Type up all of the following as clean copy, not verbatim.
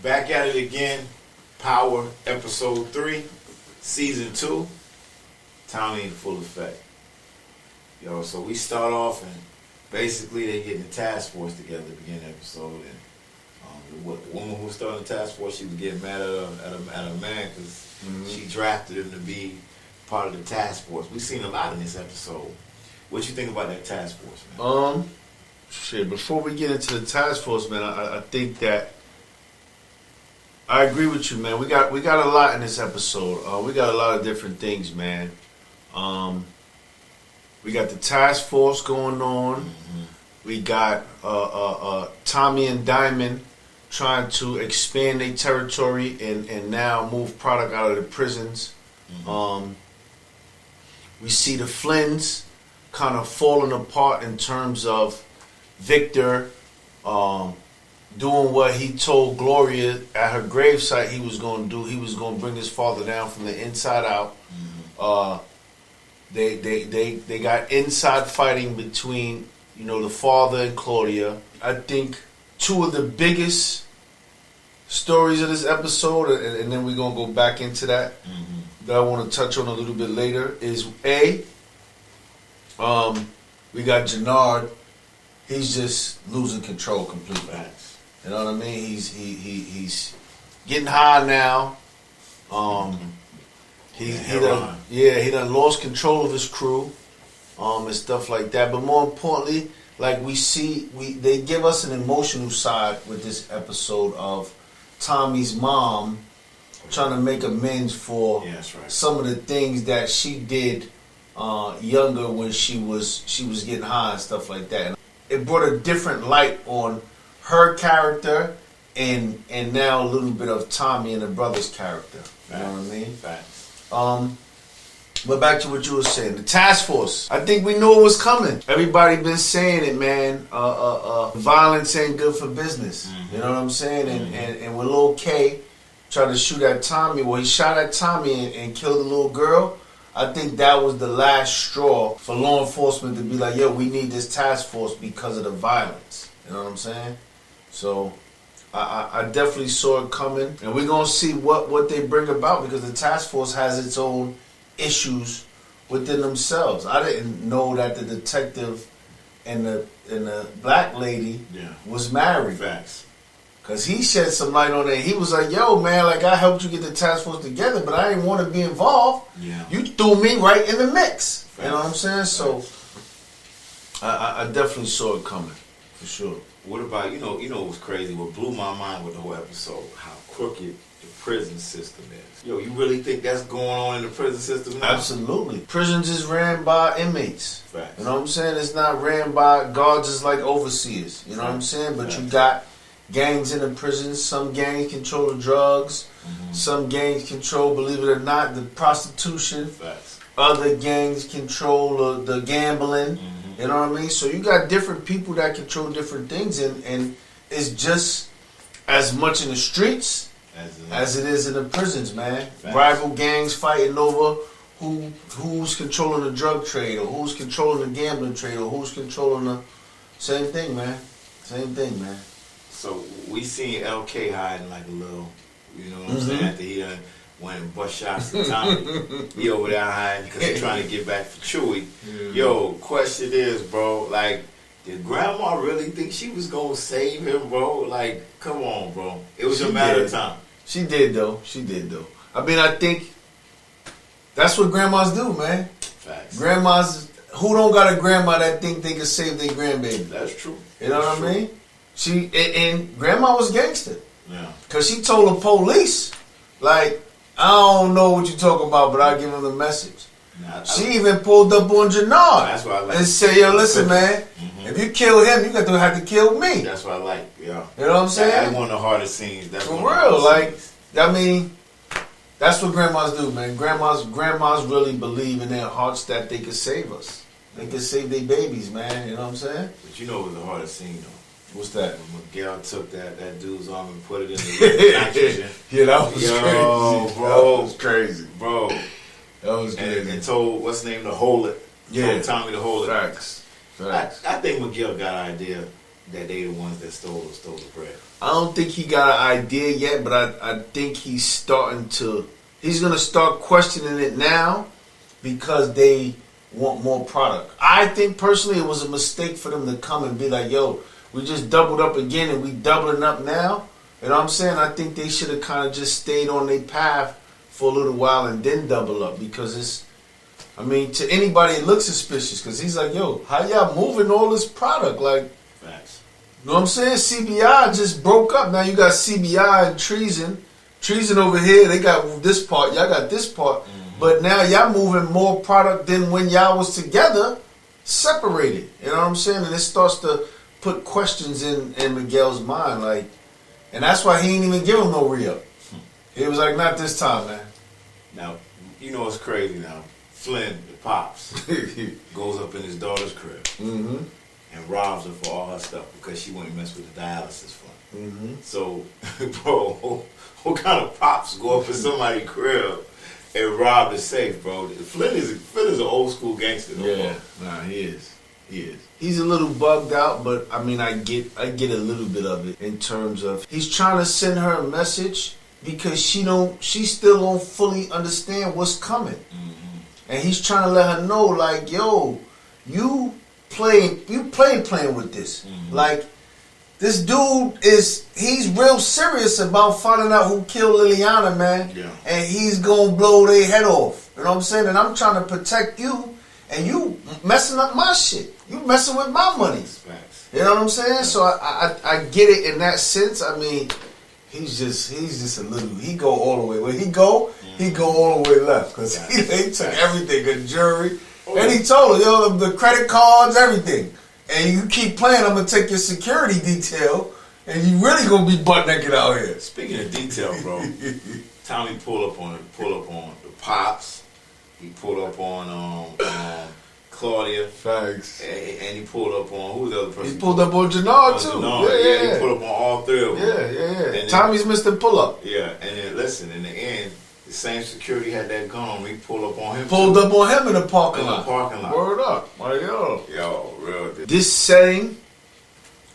Back at it again. Power episode 3, season 2. Tommy in full effect. Yo, so we start off and basically they getting the task force together at the beginning of the episode, and the woman who was starting the task force, she was getting mad at a man because she drafted him to be part of the task force. We've seen a lot in this episode. What you think about that task force, man? Before we get into the task force, man, I think that I agree with you, man. We got a lot in this episode. We got a lot of different things, man. We got the task force going on. Mm-hmm. We got Tommy and Diamond trying to expand their territory and now move product out of the prisons. Mm-hmm. We see the Flynns kind of falling apart in terms of Victor doing what he told Gloria at her gravesite he was going to do. He was going to bring his father down from the inside out. Mm-hmm. They got inside fighting between, the father and Claudia. I think two of the biggest stories of this episode, and then we're going to go back into that, that I want to touch on a little bit later, is we got Jannard. He's just losing control completely. You know what I mean? He's getting high now. He done lost control of his crew, and stuff like that. But more importantly, like they give us an emotional side with this episode of Tommy's mom trying to make amends for some of the things that she did younger when she was getting high and stuff like that. It brought a different light on her character and now a little bit of Tommy and the brother's character. You know what I mean? Facts. But back to what you were saying, the task force. I think we knew it was coming. Everybody been saying it, man. Violence ain't good for business. Mm-hmm. You know what I'm saying? And when Lil K tried to shoot at Tommy, he shot at Tommy and killed the little girl. I think that was the last straw for law enforcement to be like, yo, we need this task force because of the violence. You know what I'm saying? So I definitely saw it coming. And we're going to see what they bring about because the task force has its own issues within themselves. I didn't know that the detective and the black lady was married. Facts. Because he shed some light on it. He was like, yo, man, like I helped you get the task force together, but I didn't want to be involved. Yeah. You threw me right in the mix. Facts. You know what I'm saying? So I definitely saw it coming, for sure. What about, you know what's crazy? What blew my mind with the whole episode, how crooked the prison system is. Yo, you really think that's going on in the prison system now? Absolutely. Prisons is ran by inmates. Facts. You know what I'm saying? It's not ran by guards, it's like overseers. You know what I'm saying? But you got gangs in the prisons. Some gangs control the drugs. Mm-hmm. Some gangs control, believe it or not, the prostitution. Facts. Other gangs control the gambling. Mm-hmm. You know what I mean? So you got different people that control different things, and it's just as much in the streets as it is in the prisons, man. Facts. Rival gangs fighting over who's controlling the drug trade, or who's controlling the gambling trade, or who's controlling the same thing, man. Same thing, man. So we seen LK hiding like a little, you know what I'm saying? After he went and bust shots at Tommy, he over there hiding because he's trying to get back for Chewy. Yeah. Yo, question is, bro, like, did Grandma really think she was gonna save him, bro? Like, come on, bro. It was a matter of time. She did though. I mean, I think that's what grandmas do, man. Facts. Grandmas who don't got a grandma that think they can save their grandbaby. That's true. You know what I mean? She and grandma was gangster. Yeah. Cause she told the police, like, I don't know what you're talking about, but I'll give him the message. She even pulled up on Jannard. That's what I like. And said, yo, listen, man, if you kill him, you got to have to kill me. That's what I like, yeah. You know what I'm saying? That's one of the hardest scenes. For real, like, I mean, that's what grandmas do, man. Grandmas really believe in their hearts that they can save us. They can save their babies, man. You know what I'm saying? But you know what was the hardest scene, though? What's that? When Miguel took that dude's arm and put it in the nitrogen. Yeah, that was crazy. Bro. That was crazy. Bro. That was crazy. And told, what's the name, to hold it. Yeah. Told Tommy to hold it. Facts. I think Miguel got an idea. that they the ones that stole the bread? I don't think he got an idea yet, but I think he's going to start questioning it now because they want more product. I think personally it was a mistake for them to come and be like, yo, we just doubled up again and we doubling up now. You know what I'm saying? I think they should have kind of just stayed on their path for a little while and then double up because to anybody it looks suspicious because he's like, yo, how y'all moving all this product? Like, Facts. you know what I'm saying? CBI just broke up. Now you got CBI and Treason. Treason over here, they got this part, y'all got this part. Mm-hmm. But now y'all moving more product than when y'all was together, separated. You know what I'm saying? And it starts to put questions in Miguel's mind. Like, and that's why he ain't even give him no re-up. He was like, not this time, man. Now, you know what's crazy now? Flynn, the pops, goes up in his daughter's crib. Mm-hmm. And robs her for all her stuff because she wouldn't mess with the dialysis fund. Mm-hmm. So, bro, what kind of pops go up in somebody's crib and rob the safe, bro? Flynn is an old school gangster. Yeah, nah, he is. He's a little bugged out, but I get a little bit of it in terms of he's trying to send her a message because she still don't fully understand what's coming, and he's trying to let her know, like, yo, you playing with this. Like, this dude he's real serious about finding out who killed Liliana, man. Yeah. And he's gonna blow their head off. You know what I'm saying? And I'm trying to protect you, and you messing up my shit. You messing with my money. Facts. You know what I'm saying? So I get it in that sense. He's just a little. He go all the way. When he go all the way left because he took everything, a jury. And he told her, yo, the credit cards, everything. And you keep playing, I'm going to take your security detail, and you really going to be butt naked out here. Speaking of detail, bro, Tommy pulled up on the Pops. He pulled up on Claudia. Thanks. And he pulled up on, who was the other person? He pulled up on Jannard, too. Yeah, he pulled up on all three of them. Yeah. And Tommy's Mr. Pull-Up. Yeah, and then, listen, in the end, the same security had that gun. We pulled up on him. Pulled up on him in the parking lot. Word up. Like, yo. Yo, real. This setting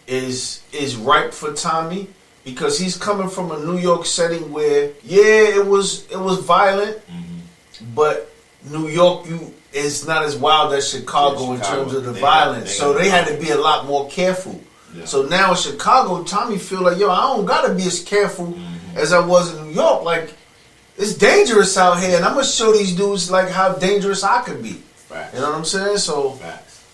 is ripe for Tommy because he's coming from a New York setting where, it was violent, but New York, it's not as wild as Chicago in terms of the violence. So they had to be a lot more careful. Yeah. So now in Chicago, Tommy feel like, yo, I don't gotta be as careful as I was in New York. Like, it's dangerous out here, and I'm gonna show these dudes like how dangerous I could be. Facts. You know what I'm saying? So facts.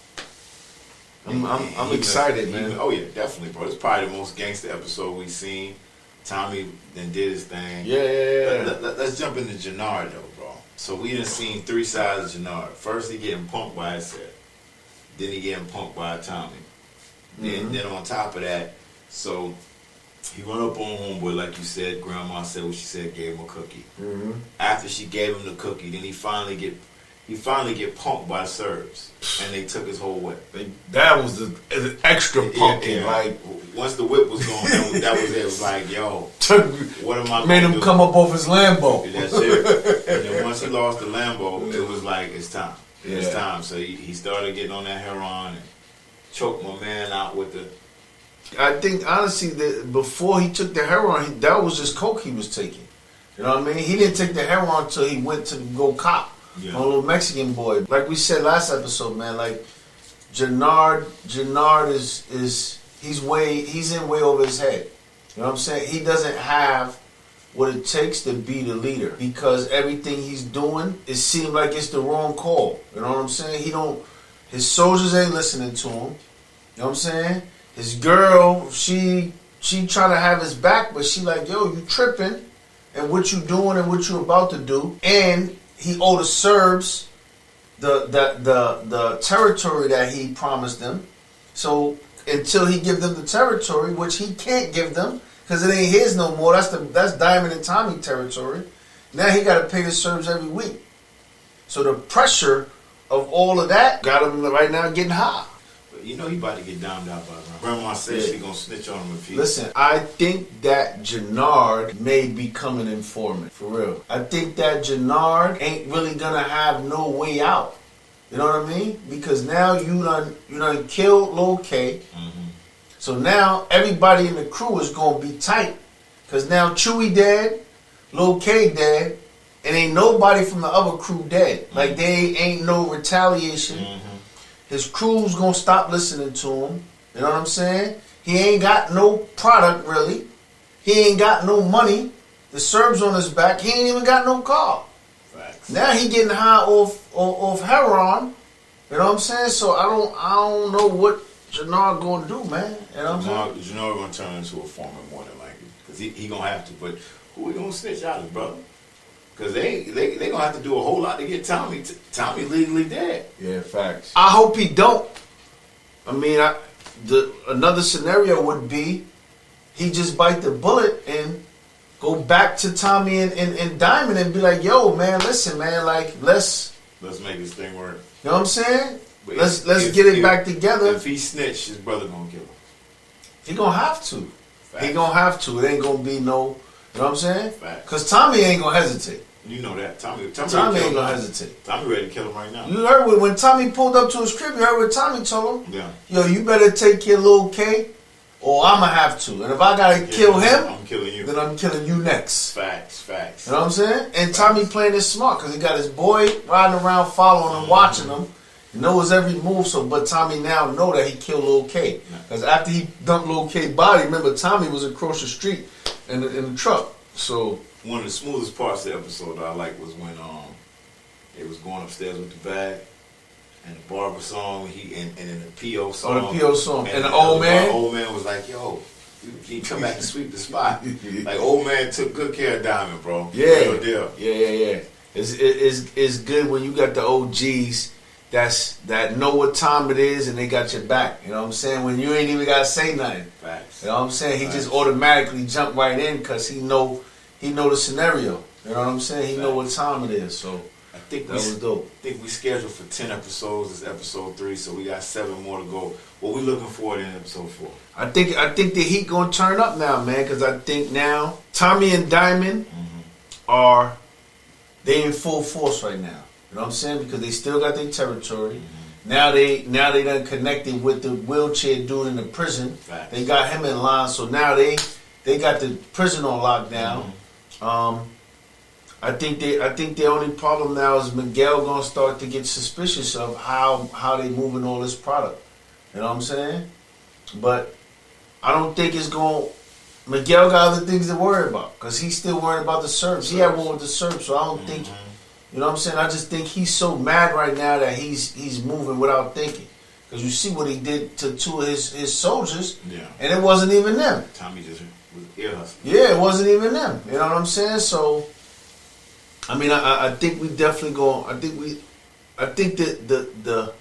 I'm excited, man. Oh yeah, definitely, bro. It's probably the most gangster episode we've seen. Tommy then did his thing. Yeah. Let's jump into Jannard though, bro. So we done seen three sides of Jannard. First he getting punked by his set. Then he getting punked by Tommy. Then on top of that, so he run up on homeboy, like you said, grandma said what she said, gave him a cookie. After she gave him the cookie, then he finally get punked by the Serbs, and they took his whole whip. That was the extra punking. Like, once the whip was gone, that was it. It was like, yo, what am I? Made him come up off his Lambo. That's it. And then once he lost the Lambo, it was like, it's time. It's time. So he started getting on that heroin and choked my man out with the. I think honestly that before he took the heroin, that was just coke he was taking. You know what I mean? He didn't take the heroin until he went to go cop on a little Mexican boy. Like we said last episode, man. Like Jannard is he's in way over his head. You know what I'm saying? He doesn't have what it takes to be the leader because everything he's doing, it seems like it's the wrong call. You know what I'm saying? His soldiers ain't listening to him. You know what I'm saying? His girl, she trying to have his back, but she like, yo, you tripping, and what you doing and what you about to do. And he owed the Serbs the territory that he promised them. So until he give them the territory, which he can't give them because it ain't his no more. That's Diamond and Tommy territory. Now he got to pay the Serbs every week. So the pressure of all of that got him right now getting high. You know he about to get downed out by grandma said she gonna snitch on him if he... Listen, I think that Jannard may become an informant, for real. I think that Jannard ain't really gonna have no way out. You know what I mean? Because now you done killed Lil K. So now everybody in the crew is gonna be tight, cause now Chewy dead, Lil K dead, and ain't nobody from the other crew dead. Like they ain't no retaliation. His crew's gonna stop listening to him. You know what I'm saying? He ain't got no product really. He ain't got no money. The Serbs on his back. He ain't even got no car. Facts. Now he getting high off heroin. You know what I'm saying? So I don't know what Jannard gonna do, man. You know what I'm saying? Jannard gonna turn into a foreman more than likely, cause he gonna have to. But who we gonna snitch out his brother? Cause they gonna have to do a whole lot to get Tommy legally dead. Yeah, facts. I hope he don't. I mean, another scenario would be he just bite the bullet and go back to Tommy and Diamond and be like, yo, man, listen, man, like let's make this thing work. You know what I'm saying? But let's get it back together. If he snitched, his brother gonna kill him. He gonna have to. Facts. He gonna have to. It ain't gonna be no. You know what I'm saying? Facts. Cause Tommy ain't gonna hesitate. You know that. Tommy ain't gonna hesitate. Tommy ready to kill him right now. You heard when Tommy pulled up to his crib. You heard what Tommy told him? Yeah. Yo, you better take your little K, or I'ma have to. And if I gotta kill him, I'm killing you. Then I'm killing you next. Facts. You know what I'm saying? And Tommy playing this smart because he got his boy riding around, following him, watching him. He knows his every move. So, but Tommy now know that he killed Lil K. Because after he dumped Lil K body, remember Tommy was across the street in the truck. So one of the smoothest parts of the episode that I like was when they was going upstairs with the bag and the barber song and then the P.O. song. Oh, the P.O. song. And the old man? The old man was like, yo, you come back and sweep the spot. Like, old man took good care of Diamond, bro. Yeah. Real deal. Yeah. It's good when you got the OGs that know what time it is and they got your back. You know what I'm saying? When you ain't even got to say nothing. Facts. You know what I'm saying? He just automatically jump right in because he know the scenario. You know what I'm saying? He know what time it is. So I think that was dope. I think we scheduled for 10 episodes. This is episode 3, so we got 7 more to go. What we looking forward in episode 4? I think the heat gonna turn up now, man, because I think now Tommy and Diamond are in full force right now. You know what I'm saying? Because they still got their territory. Now they done connected with the wheelchair dude in the prison. Facts. They got him in line, so now they got the prison on lockdown. I think the only problem now is Miguel gonna start to get suspicious of how they moving all this product. You know what I'm saying? But I don't think it's going. Miguel got other things to worry about because he's still worried about the Serbs. He had one with the Serbs, so I don't think. You know what I'm saying? I just think he's so mad right now that he's moving without thinking. Because you see what he did to 2 of his soldiers, and it wasn't even them. Tommy just was ear hustling. Yeah, it wasn't even them. You know what I'm saying? So, I mean, I think we definitely go. I think that the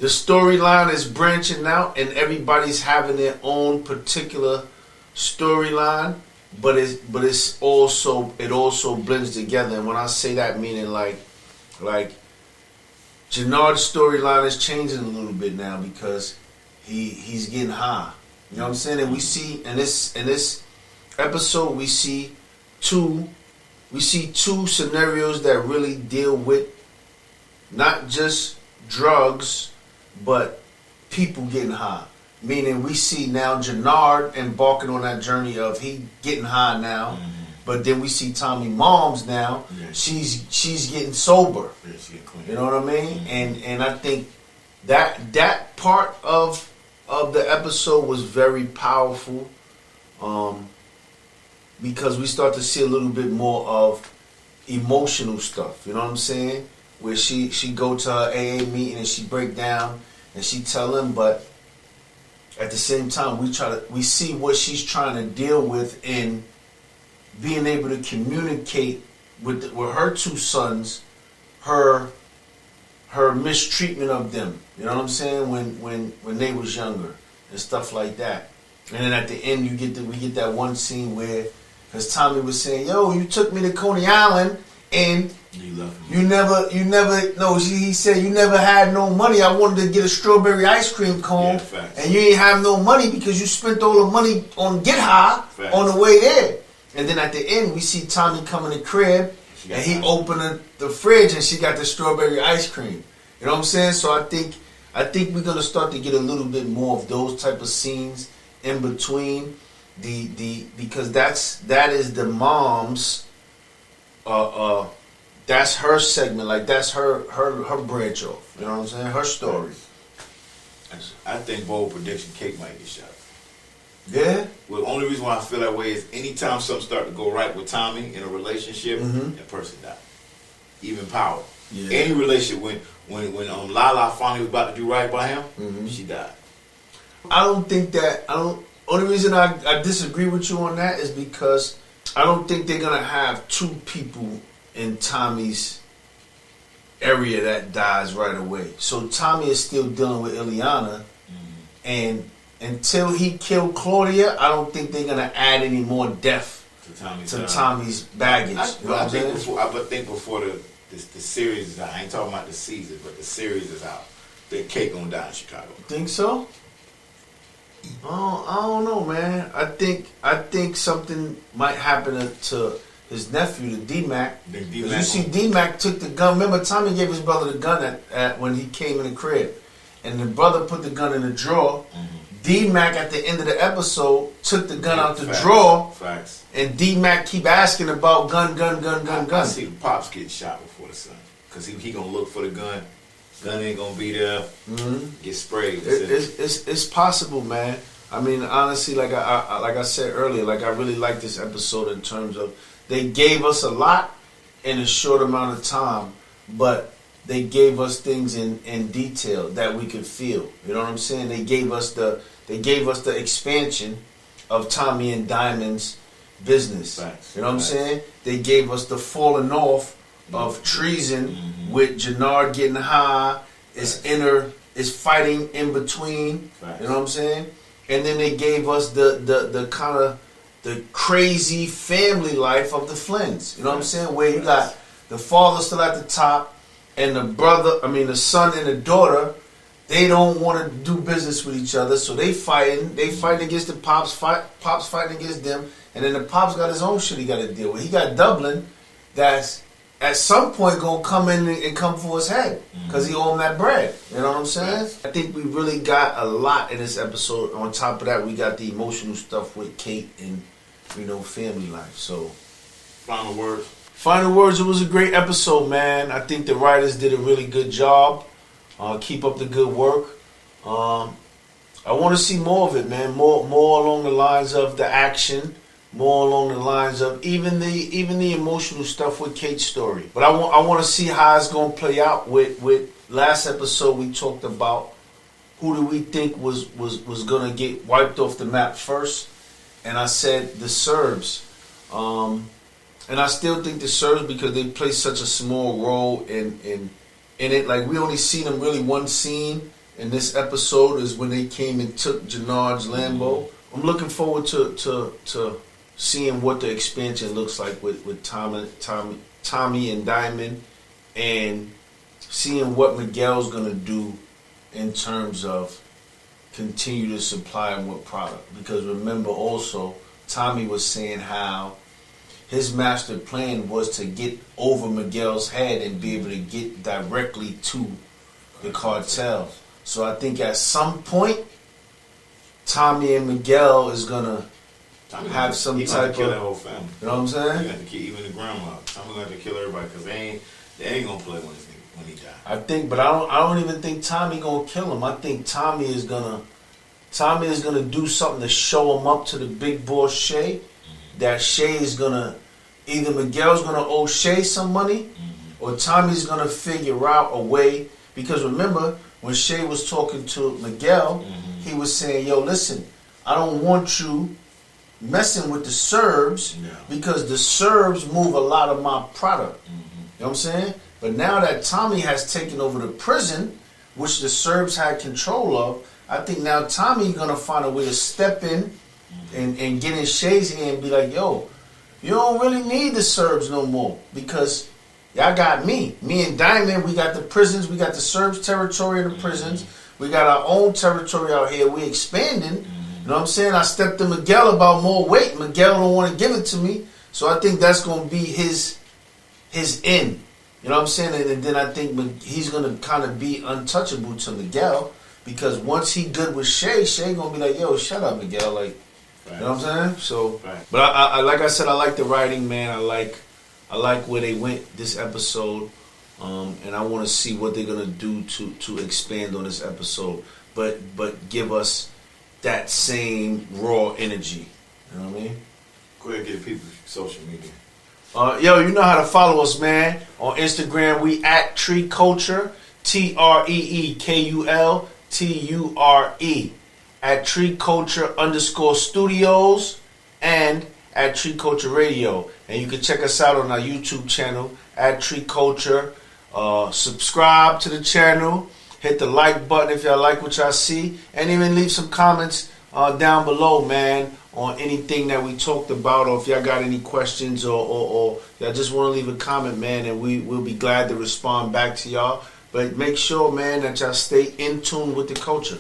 storyline is branching out, and everybody's having their own particular storyline. But it also blends together. And when I say that, meaning like Jannard's storyline is changing a little bit now because he's getting high. You know what I'm saying? And we see in this episode we see two scenarios that really deal with not just drugs but people getting high. Meaning we see now Jannard embarking on that journey of he getting high now, but then we see Tommy Moms now. Yeah. She's getting sober. Yeah, she's getting clean. You know what I mean? And I think that part of the episode was very powerful, because we start to see a little bit more of emotional stuff. You know what I'm saying? Where she go to her AA meeting and she break down and she tell him, but at the same time, we see what she's trying to deal with in being able to communicate with her 2 sons, her mistreatment of them. You know what I'm saying? When they was younger and stuff like that. And then at the end, we get that one scene where, because Tommy was saying, "Yo, you took me to Coney Island and." He said you never had no money. I wanted to get a strawberry ice cream cone, and you ain't have no money because you spent all the money on get high on the way there. And then at the end, we see Tommy come in the crib, and he opened the fridge, and she got the strawberry ice cream. You know what I'm saying? So I I think we're gonna start to get a little bit more of those type of scenes in between because that is the mom's that's her segment, like that's her branch off. You know what I'm saying? Her story. I think bold prediction, Cake might get shot. Yeah. Well, the only reason why I feel that way is anytime something start to go right with Tommy in a relationship, that person die. Even Power. Yeah. Any relationship when Lala finally was about to do right by him, she died. I don't think that only reason I disagree with you on that is because I don't think they're gonna have two people in Tommy's area that dies right away. So Tommy is still dealing with Ileana, and until he killed Claudia, I don't think they're gonna add any more death to Tommy's baggage. I think before the series is out, I ain't talking about the season, but the series is out, then Cake gonna die in Chicago. Think so? I don't know, man. I think something might happen to his nephew, the D-Mac. You see, D-Mac took the gun. Remember, Tommy gave his brother the gun at when he came in the crib, and the brother put the gun in the drawer. D-Mac at the end of the episode took the gun out the drawer. Facts. And D-Mac keep asking about gun. I see the pops get shot before the son, because he gonna look for the gun. Gun ain't gonna be there. Get sprayed. It's possible, man. I mean, honestly, like I said earlier, like I really like this episode in terms of they gave us a lot in a short amount of time, but they gave us things in detail that we could feel. You know what I'm saying? They gave us the expansion of Tommy and Diamond's business. Facts. You know what I'm saying? They gave us the falling off of treason with Jannard getting high, is fighting in between. You know what I'm saying? And then they gave us the kind of the crazy family life of the Flynn's. You know what I'm saying? Where you got the father still at the top, and the son and the daughter, they don't want to do business with each other, so they fighting. They fighting against the pops. Pops fighting against them, and then the pops got his own shit he got to deal with. He got Dublin, that's at some point gonna come in and come for his head because he owe him that bread. You know what I'm saying? I think we really got a lot in this episode. On top of that, we got the emotional stuff with Kate and family life. So, final words. Final words. It was a great episode, man. I think the writers did a really good job. Keep up the good work. I want to see more of it, man. More along the lines of the action. More along the lines of even the emotional stuff with Kate's story. But I want to see how it's going to play out. With last episode, we talked about who do we think was going to get wiped off the map first, and I said the Serbs. And I still think the Serbs because they play such a small role in it. Like we only seen them really one scene in this episode is when they came and took Jannard's Lambo. I'm looking forward to seeing what the expansion looks like with Tommy and Diamond, and seeing what Miguel's gonna do in terms of continue to supply him with product. Because remember also, Tommy was saying how his master plan was to get over Miguel's head and be able to get directly to the cartel. So I think at some point, Tommy and Miguel is gonna have some type of kill that whole family. You know what I'm saying? He got to kill even the grandma. Tommy's gonna have to kill everybody because they ain't gonna play when he die. I think, but I don't even think Tommy gonna kill him. I think Tommy is gonna do something to show him up to the big boss Shay. That Shay is gonna either Miguel's gonna owe Shay some money, or Tommy's gonna figure out a way. Because remember when Shay was talking to Miguel, he was saying, "Yo, listen, I don't want you messing with the Serbs because the Serbs move a lot of my product." You know what I'm saying? But now that Tommy has taken over the prison, which the Serbs had control of, I think now Tommy's gonna find a way to step in and get in Shay's hand and be like, "Yo, you don't really need the Serbs no more because y'all got me. Me and Diamond, we got the prisons, we got the Serbs territory in the prisons, we got our own territory out here. We expanding." You know what I'm saying? I stepped to Miguel about more weight. Miguel don't want to give it to me. So I think that's going to be his end. You know what I'm saying? And then I think he's gonna kind of be untouchable to Miguel because once he good with Shay gonna be like, yo, shut up, Miguel. Like, right. You know what I'm saying? So, right. But I like I said, I like the writing, man. I like where they went this episode, and I want to see what they're gonna do to expand on this episode, but give us that same raw energy. You know what I mean? Go ahead and get the people social media. Yo, you know how to follow us, man. On Instagram, we at Tree Kulture, TreeKulture, at Tree Kulture _studios, and at Tree Kulture Radio. And you can check us out on our YouTube channel at Tree Kulture. Subscribe to the channel. Hit the like button if y'all like what y'all see, and even leave some comments down below, man, on anything that we talked about, or if y'all got any questions, or y'all just want to leave a comment, man, and we'll be glad to respond back to y'all. But make sure, man, that y'all stay in tune with the culture.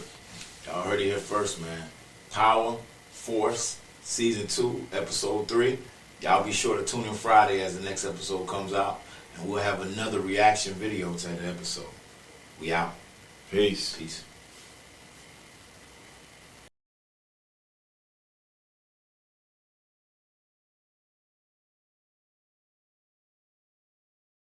Y'all heard it here first, man. Power, Force, Season 2, Episode 3. Y'all be sure to tune in Friday as the next episode comes out, and we'll have another reaction video to that episode. We out. Peace. Peace.